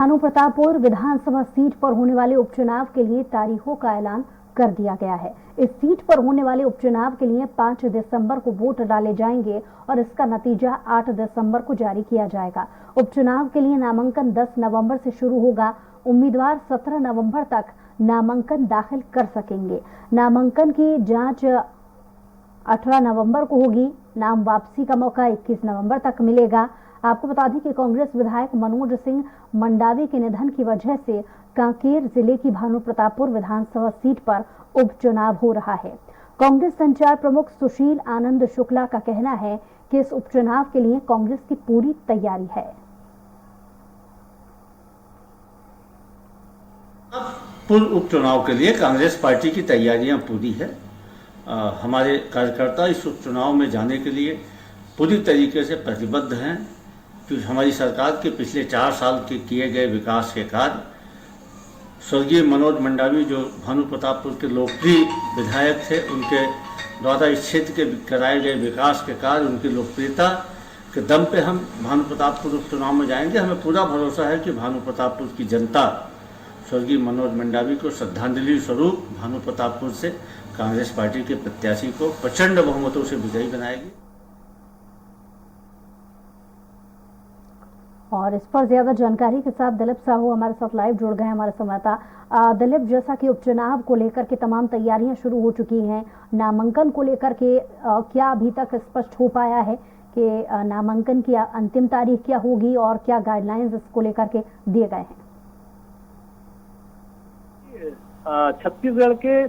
भानु प्रतापपुर विधानसभा seat पर होने वाले उपचुनाव के लिए तारीखों का ऐलान कर दिया गया है। इस सीट पर होने वाले उपचुनाव के लिए 5 दिसंबर को वोट डाले जाएंगे और इसका नतीजा 8 दिसंबर को जारी किया जाएगा। उपचुनाव के लिए नामांकन 10 नवंबर से शुरू होगा। उम्मीदवार 17 नवंबर तक नामांकन दाखिल कर सकेंगे। नामांकन की जांच 18 नवंबर को होगी। नाम वापसी का मौका 21 नवंबर तक मिलेगा। आपको बता दें कि कांग्रेस विधायक मनोज सिंह मंडावी के निधन की वजह से कांकेर जिले की भानु प्रतापपुर विधानसभा सीट पर उपचुनाव हो रहा है। कांग्रेस संचार प्रमुख सुशील आनंद शुक्ला का कहना है कि इस उपचुनाव के लिए कांग्रेस की पूरी तैयारी है। पूर्व उपचुनाव के लिए कांग्रेस पार्टी की तैयारियां पूरी है। हमारे कार्यकर्ता इस उपचुनाव में जाने के लिए पूरी तरीके से प्रतिबद्ध हैं, क्योंकि हमारी सरकार के पिछले 4 साल के किए गए विकास के कार्य, स्वर्गीय मनोज मंडावी जो भानु प्रतापपुर के लोकप्रिय विधायक थे, उनके द्वारा इस क्षेत्र के कराए गए विकास के कार्य, उनकी लोकप्रियता के दम पे हम भानु प्रतापपुर उपचुनाव में जाएंगे। हमें पूरा भरोसा है कि भानु प्रतापपुर की जनता स्वर्गीय मनोज मंडावी को श्रद्धांजलि स्वरूप भानु प्रतापपुर से कांग्रेस पार्टी के प्रत्याशी को प्रचंड बहुमतों से विजयी बनाएगी। और इस पर ज्यादा जानकारी के साथ दिलीप साहू हमारे साथ लाइव जुड़ गए। हमारे संवाददाता दिलीप, जैसा कि उपचुनाव को लेकर के तमाम तैयारियां शुरू हो चुकी हैं, नामांकन को लेकर के क्या अभी तक स्पष्ट हो पाया है कि नामांकन की अंतिम तारीख क्या होगी और क्या गाइडलाइंस इसको लेकर के दिए गए हैं? छत्तीसगढ़ के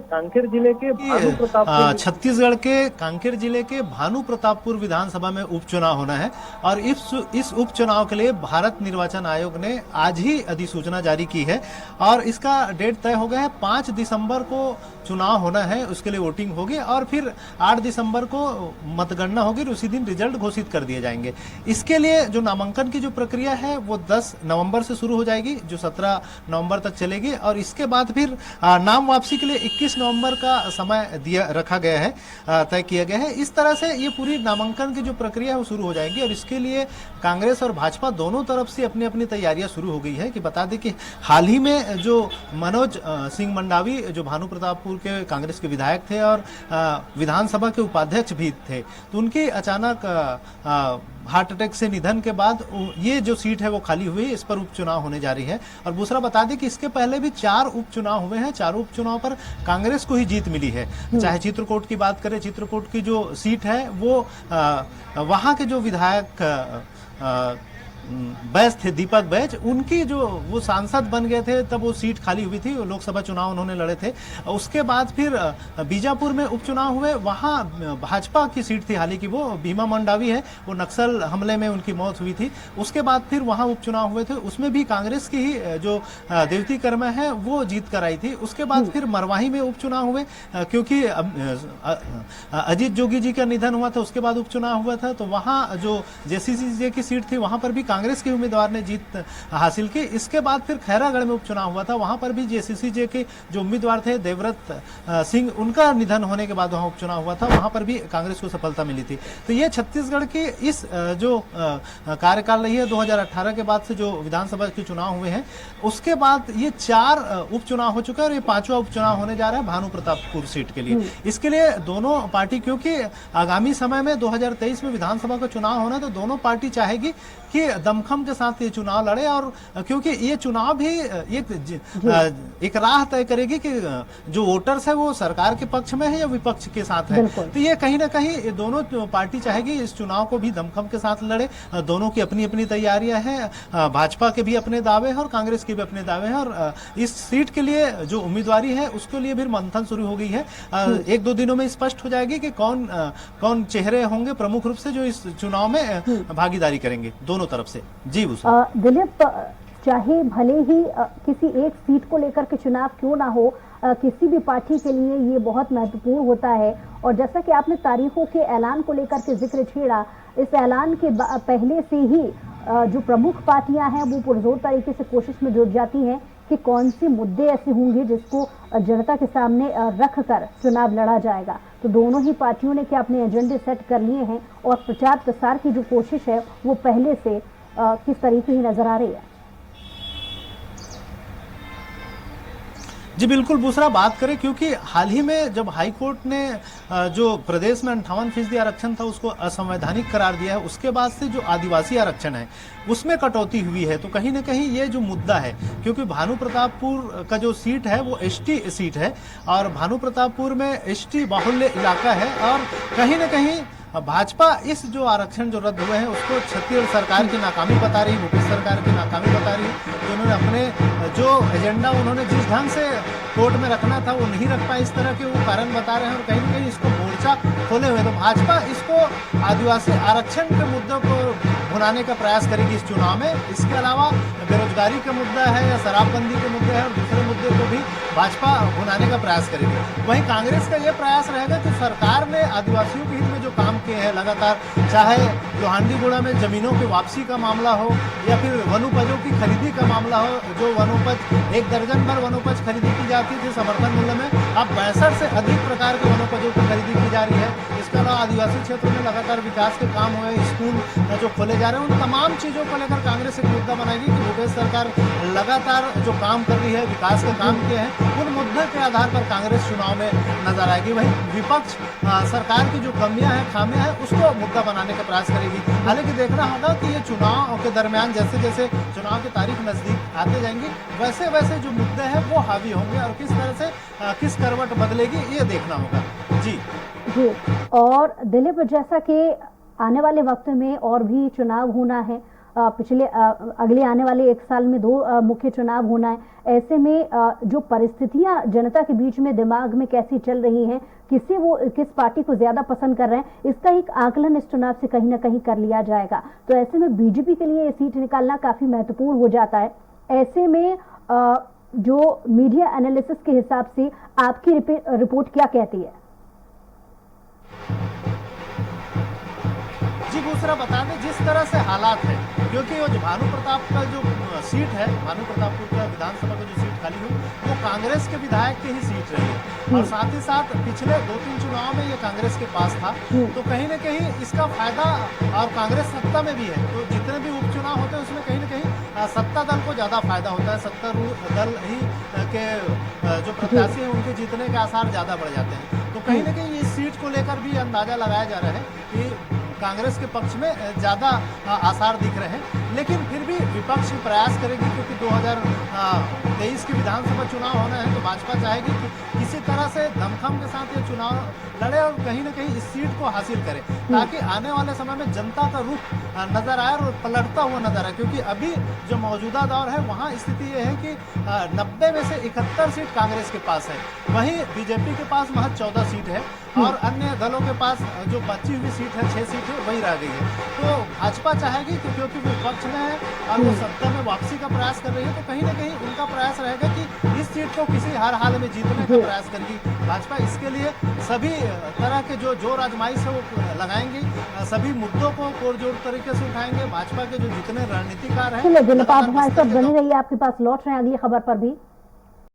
कांकेर जिले के भानु प्रतापपुर विधानसभा में उपचुनाव होना है और इस उपचुनाव के लिए भारत निर्वाचन आयोग ने आज ही अधिसूचना जारी की है और इसका डेट तय हो गया है। 5 दिसंबर को चुनाव होना है, उसके लिए वोटिंग होगी और फिर 8 दिसंबर को मतगणना होगी और उसी दिन रिजल्ट घोषित कर दिए जाएंगे। इसके लिए जो नामांकन की जो प्रक्रिया है वो 10 नवंबर से शुरू हो जाएगी, जो 17 नवंबर तक चलेगी और इसके बाद फिर नाम वापसी के लिए 21 नवंबर का समय रखा गया है, तय किया गया है। इस तरह से ये पूरी नामांकन की जो प्रक्रिया है वो शुरू हो जाएगी और इसके लिए कांग्रेस और भाजपा दोनों तरफ से अपनी अपनी तैयारियां शुरू हो गई है। कि बता दें कि हाल ही में जो मनोज सिंह मंडावी जो भानु प्रतापपुर के कांग्रेस के विधायक थे और विधानसभा के उपाध्यक्ष भी थे, तो उनके अचानक हार्ट अटैक से निधन के बाद ये जो सीट है वो खाली हुई, इस पर उपचुनाव होने जा रही है। और दूसरा बता दें कि इसके पहले भी 4 उपचुनाव हुए हैं, चारों उपचुनाव पर कांग्रेस को ही जीत मिली है। चाहे चित्रकूट की बात करें, चित्रकूट की जो सीट है वो वहां के जो विधायक बैस थे, दीपक बैज, उनकी जो वो सांसद बन गए थे, तब वो सीट खाली हुई थी, लोकसभा चुनाव उन्होंने लड़े थे। उसके बाद फिर बीजापुर में उपचुनाव हुए, वहां भाजपा की सीट थी, हालांकि वो भीमा मंडावी है, वो नक्सल हमले में उनकी मौत हुई थी। उसके बाद फिर वहां उपचुनाव हुए थे, उसमें भी कांग्रेस की ही जो देवती कर्मा है वो जीत कर आई थी। उसके बाद फिर मरवाही में उपचुनाव हुए, क्योंकि अजीत जोगी जी का निधन हुआ था, उसके बाद उपचुनाव हुआ था, तो वहां जो जेसीसी की सीट थी वहां पर भी कांग्रेस के उम्मीदवार ने जीत हासिल की। इसके बाद फिर खैरागढ़ में उपचुनाव हुआ था, वहां पर भी जेसीसी के जो उम्मीदवार थे देवव्रत सिंह, उनका निधन होने के बाद वहां उपचुनाव हुआ था, वहां पर भी कांग्रेस को सफलता मिली थी। तो ये छत्तीसगढ़ के इस जो कार्यकाल रही है 2018 के बाद से जो विधानसभा के चुनाव हुए हैं, उसके बाद ये 4 उपचुनाव हो चुका है और ये 5वां उपचुनाव होने जा रहा है भानु प्रतापपुर सीट के लिए। इसके लिए दोनों पार्टी, क्योंकि आगामी समय में 2023 में विधानसभा का चुनाव होना, तो दोनों पार्टी चाहेगी कि दमखम के साथ ये चुनाव लड़े, और क्योंकि ये चुनाव भी एक राह तय करेगी कि जो वोटर्स है वो सरकार के पक्ष में है या विपक्ष के साथ है। तो ये कहीं ना कहीं दोनों पार्टी चाहेगी इस चुनाव को भी दमखम के साथ लड़े। दोनों की अपनी अपनी तैयारियां हैं, भाजपा के भी अपने दावे हैं और कांग्रेस के भी अपने दावे हैं, और इस सीट के लिए जो उम्मीदवारी है उसके लिए भी मंथन शुरू हो गई है। 1-2 दिनों में स्पष्ट हो जाएगी कि कौन चेहरे होंगे प्रमुख रूप से जो इस चुनाव में भागीदारी करेंगे दोनों तरफ से। जी दिलीप, चाहे भले ही किसी एक सीट को लेकर के चुनाव क्यों ना हो, किसी भी पार्टी के लिए ये बहुत महत्वपूर्ण होता है। और जैसा कि आपने तारीखों के ऐलान को लेकर के जिक्र छेड़ा, इस ऐलान के पहले से ही जो प्रमुख पार्टियां हैं वो पुरजोर तरीके से कोशिश में जुट जाती हैं कि कौन से मुद्दे ऐसे होंगे जिसको जनता के सामने रख कर चुनाव लड़ा जाएगा। तो दोनों ही पार्टियों ने क्या अपने एजेंडे सेट कर लिए हैं और प्रचार प्रसार की जो कोशिश है वो पहले से किस तरीके की नजर आ रही है? जी बिल्कुल दूसरा बात करें, क्योंकि हाल ही में जब हाई कोर्ट ने जो प्रदेश में 58% आरक्षण था उसको असंवैधानिक करार दिया है, उसके बाद से जो आदिवासी आरक्षण है उसमें कटौती हुई है। तो कहीं ना कहीं ये जो मुद्दा है, क्योंकि भानु प्रतापपुर का जो सीट है वो एसटी सीट है और भानु प्रतापपुर में एसटी बाहुल्य इलाका है और कहीं ना कहीं भाजपा इस जो आरक्षण जो रद्द हुए हैं उसको छत्तीसगढ़ सरकार की नाकामी बता रही है, भूपेश सरकार की नाकामी बता रही है कि उन्होंने अपने जो एजेंडा उन्होंने जिस ढंग से कोर्ट में रखना था वो नहीं रख पाए, इस तरह के वो कारण बता रहे हैं और कहीं ना कहीं इसको मोर्चा खोले हुए। तो भाजपा इसको आदिवासी आरक्षण के मुद्दों को भुनाने का प्रयास करेगी इस चुनाव में। इसके अलावा बेरोजगारी का मुद्दा है या शराबबंदी के मुद्दे हैं और दूसरे मुद्दे को भी भाजपा भुनाने का प्रयास करेगी। वहीं कांग्रेस का यह प्रयास रहेगा कि सरकार ने आदिवासियों के हित में जो काम किए हैं लगातार, चाहे लोहांडीगुड़ा में जमीनों की वापसी का मामला हो या फिर वनोपजों की खरीदी का मामला हो, जो वनोपज 1 दर्जन भर वनोपज खरीदी की जाती थी समर्थन मूल्य में, अब 62 से अधिक प्रकार के वनोपजों की खरीदी की जा रही है। इसके अलावा आदिवासी क्षेत्रों में लगातार विकास के काम हुए, स्कूल जो खोले जा रहे हैं, उन तमाम चीजों को लेकर कांग्रेस एक मुद्दा बनाएगी कि भूपेश सरकार लगातार जो काम कर रही है, विकास के काम किए हैं, उन मुद्दे के आधार पर कांग्रेस चुनाव में नजर आएगी। वहीं विपक्ष सरकार की जो कमियां हैं, खामियां हैं, उसको मुद्दा बनाने का प्रयास करेगी। हालांकि देखना होगा कि ये चुनाव के दरमियान जैसे जैसे चुनाव की तारीख नजदीक आते जाएंगी वैसे वैसे जो मुद्दे हैं वो हावी होंगे और किस तरह से किस करवट बदलेगी ये देखना होगा। जी जी, और दिलीप, जैसा कि आने वाले वक्त में और भी चुनाव होना है, अगले आने वाले 1 साल में 2 मुख्य चुनाव होना है, ऐसे में जो परिस्थितियां जनता के बीच में दिमाग में कैसी चल रही हैं, किस पार्टी को ज्यादा पसंद कर रहे हैं, इसका एक आकलन इस चुनाव से कहीं ना कहीं कर लिया जाएगा। तो ऐसे में बीजेपी के लिए ये सीट निकालना काफी महत्वपूर्ण हो जाता है। ऐसे में जो मीडिया एनालिसिस के हिसाब से आपकी रिपोर्ट क्या कहती है? जी दूसरा बता दें, जिस तरह से हालात है, क्योंकि वो भानु प्रताप का जो सीट है, भानु प्रतापपुर का विधानसभा का जो सीट खाली हुई वो कांग्रेस के विधायक की ही सीट रही है और साथ ही साथ पिछले 2-3 चुनाव में ये कांग्रेस के पास था। तो कहीं ना कहीं इसका फायदा, और कांग्रेस सत्ता में भी है, तो जितने भी उपचुनाव होते हैं उसमें कहीं ना कहीं सत्ता दल को ज्यादा फायदा होता है, सत्तारूढ़ दल ही के जो प्रत्याशी हैं उनके जीतने के आसार ज्यादा बढ़ जाते हैं। तो कहीं ना कहीं इस सीट को लेकर भी अंदाजा लगाया जा रहा है कि कांग्रेस के पक्ष में ज्यादा आसार दिख रहे हैं, लेकिन फिर भी विपक्ष प्रयास करेगी, क्योंकि 2023 की विधानसभा चुनाव होना है तो भाजपा चाहेगी कि किसी तरह से दमखम के साथ ये चुनाव लड़े और कहीं ना कहीं इस सीट को हासिल करे, ताकि आने वाले समय में जनता का रुख नजर आए और पलटता हुआ नजर आए। क्योंकि अभी जो मौजूदा दौर है वहाँ स्थिति ये है कि 90 में से 71 सीट कांग्रेस के पास है, वहीं बीजेपी के पास महज 14 सीट है और अन्य दलों के पास जो बची हुई सीट है 6 सीट है वही रह गई है। तो भाजपा चाहेगी कि क्योंकि विपक्ष में है और वो सत्ता में वापसी का प्रयास कर रही है, तो कहीं ना कहीं उनका प्रयास रहेगा कि इस सीट को किसी हर हाल में जीतने का प्रयास करेगी भाजपा। इसके लिए सभी तरह के जो जोर आजमाइश है वो लगाएंगी, सभी मुद्दों को कोरजोड़ तरीके से उठाएंगे। भाजपा के जो जितने रणनीतिकार हैं, आप हमारे साथ बने रहिए, आपके पास लौट रहे हैं अगली खबर पर भी।